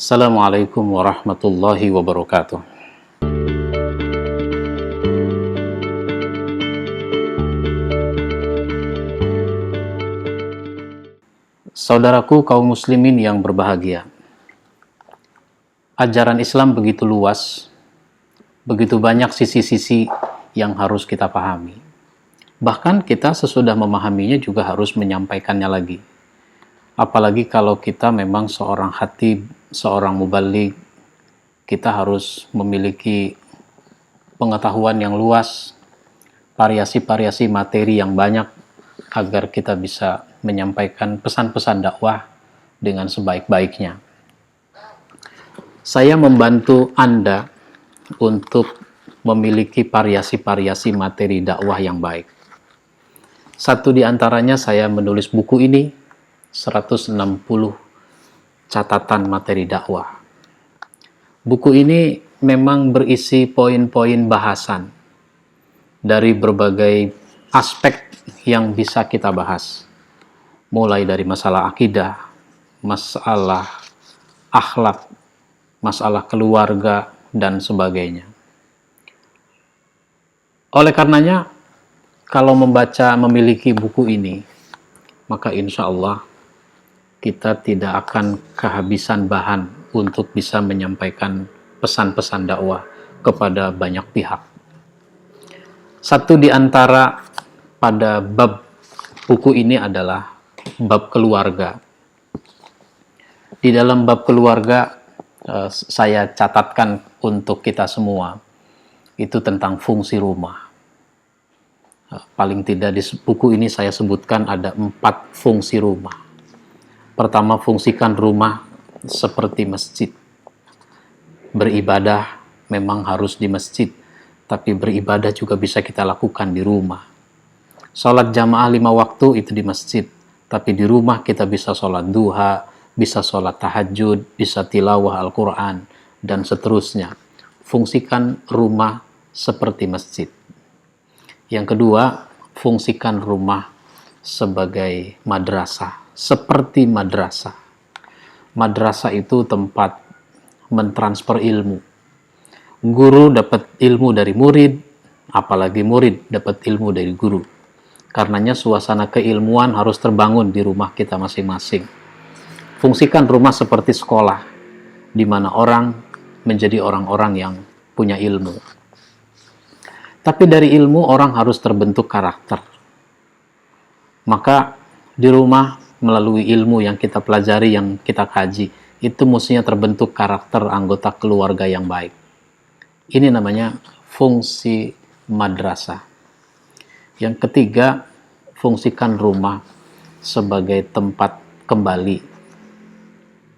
Assalamualaikum warahmatullahi wabarakatuh. Saudaraku kaum muslimin yang berbahagia. Ajaran Islam begitu luas, begitu banyak sisi-sisi yang harus kita pahami. Bahkan kita sesudah memahaminya juga harus menyampaikannya lagi. Apalagi kalau kita memang seorang khatib, seorang mubaligh, kita harus memiliki pengetahuan yang luas, variasi-variasi materi yang banyak, agar kita bisa menyampaikan pesan-pesan dakwah dengan sebaik-baiknya. Saya membantu Anda untuk memiliki variasi-variasi materi dakwah yang baik. Satu di antaranya saya menulis buku ini, 160 catatan materi dakwah. Buku ini memang berisi poin-poin bahasan dari berbagai aspek yang bisa kita bahas. Mulai dari masalah akidah, masalah akhlak, masalah keluarga, dan sebagainya. Oleh karenanya, kalau memiliki buku ini, maka insya Allah kita tidak akan kehabisan bahan untuk bisa menyampaikan pesan-pesan dakwah kepada banyak pihak. Satu di antara pada bab buku ini adalah bab keluarga. Di dalam bab keluarga, saya catatkan untuk kita semua, itu tentang fungsi rumah. Paling tidak di buku ini saya sebutkan ada 4 fungsi rumah. Pertama, fungsikan rumah seperti masjid. Beribadah memang harus di masjid, tapi beribadah juga bisa kita lakukan di rumah. Sholat jamaah 5 waktu itu di masjid, tapi di rumah kita bisa sholat duha, bisa sholat tahajud, bisa tilawah Al-Quran, dan seterusnya. Fungsikan rumah seperti masjid. Yang kedua, fungsikan rumah sebagai madrasah, seperti madrasah. Madrasah itu tempat mentransfer ilmu. Guru dapat ilmu dari murid, apalagi murid dapat ilmu dari guru. Karenanya suasana keilmuan harus terbangun di rumah kita masing-masing. Fungsikan rumah seperti sekolah, di mana orang menjadi orang-orang yang punya ilmu. Tapi dari ilmu orang harus terbentuk karakter. Maka di rumah melalui ilmu yang kita pelajari, yang kita kaji, itu mestinya terbentuk karakter anggota keluarga yang baik. Ini namanya fungsi madrasah. Yang ketiga, fungsikan rumah sebagai tempat kembali.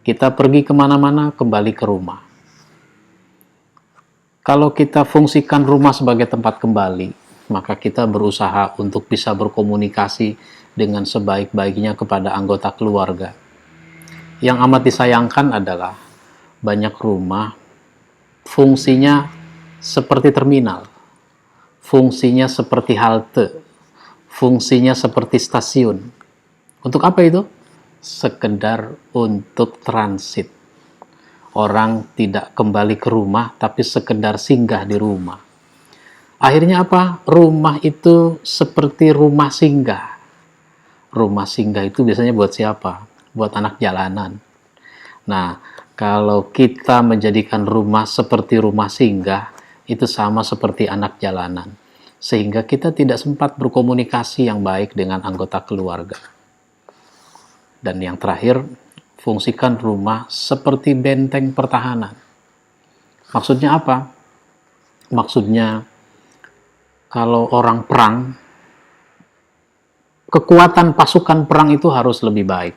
Kita pergi kemana-mana, kembali ke rumah. Kalau kita fungsikan rumah sebagai tempat kembali, maka kita berusaha untuk bisa berkomunikasi dengan sebaik-baiknya kepada anggota keluarga. Yang amat disayangkan adalah banyak rumah fungsinya seperti terminal, fungsinya seperti halte, fungsinya seperti stasiun. Untuk apa itu? Sekedar untuk transit. Orang tidak kembali ke rumah, tapi sekedar singgah di rumah. Akhirnya apa? Rumah itu seperti rumah singgah. Rumah singgah itu biasanya buat siapa? Buat anak jalanan. Nah, kalau kita menjadikan rumah seperti rumah singgah, itu sama seperti anak jalanan. Sehingga kita tidak sempat berkomunikasi yang baik dengan anggota keluarga. Dan yang terakhir, fungsikan rumah seperti benteng pertahanan. Maksudnya apa? Maksudnya, kalau orang perang, kekuatan pasukan perang itu harus lebih baik.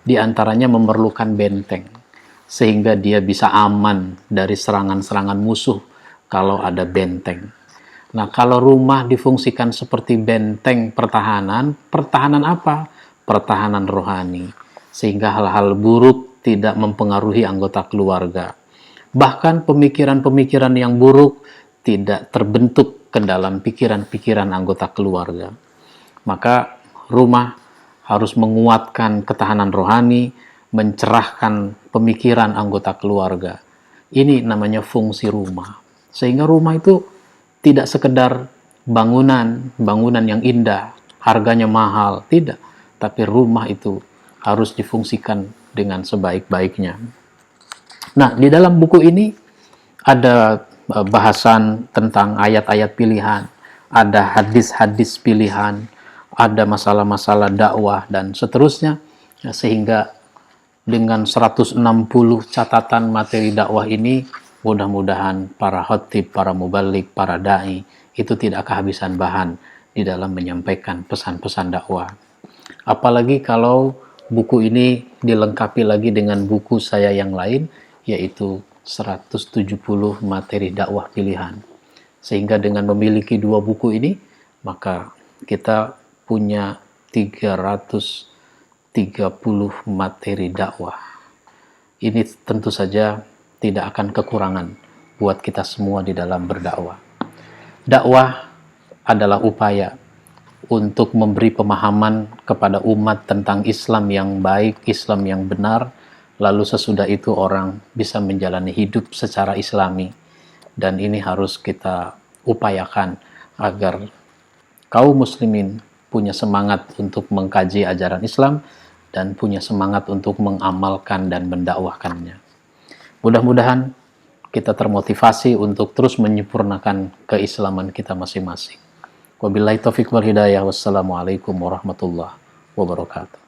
Di antaranya memerlukan benteng, sehingga dia bisa aman dari serangan-serangan musuh kalau ada benteng. Nah, kalau rumah difungsikan seperti benteng pertahanan, pertahanan apa? Pertahanan rohani. Sehingga hal-hal buruk tidak mempengaruhi anggota keluarga. Bahkan pemikiran-pemikiran yang buruk tidak terbentuk ke dalam pikiran-pikiran anggota keluarga. Maka rumah harus menguatkan ketahanan rohani, mencerahkan pemikiran anggota keluarga. Ini namanya fungsi rumah. Sehingga rumah itu tidak sekedar bangunan yang indah, harganya mahal, tidak. Tapi rumah itu harus difungsikan dengan sebaik-baiknya. Nah, di dalam buku ini ada bahasan tentang ayat-ayat pilihan, ada hadis-hadis pilihan, ada masalah-masalah dakwah, dan seterusnya. Sehingga dengan 160 catatan materi dakwah ini, mudah-mudahan para khotib, para mubalik, para da'i, itu tidak kehabisan bahan di dalam menyampaikan pesan-pesan dakwah. Apalagi kalau buku ini dilengkapi lagi dengan buku saya yang lain, yaitu 170 materi dakwah pilihan. Sehingga dengan memiliki dua buku ini, maka kita punya 330 materi dakwah. Ini tentu saja tidak akan kekurangan buat kita semua di dalam berdakwah. Dakwah adalah upaya untuk memberi pemahaman kepada umat tentang Islam yang baik, Islam yang benar, lalu sesudah itu orang bisa menjalani hidup secara Islami. Dan ini harus kita upayakan agar kaum muslimin punya semangat untuk mengkaji ajaran Islam dan punya semangat untuk mengamalkan dan mendakwahkannya. Mudah-mudahan kita termotivasi untuk terus menyempurnakan keislaman kita masing-masing. Wabillahi taufiq wal hidayah. Wassalamualaikum warahmatullahi wabarakatuh.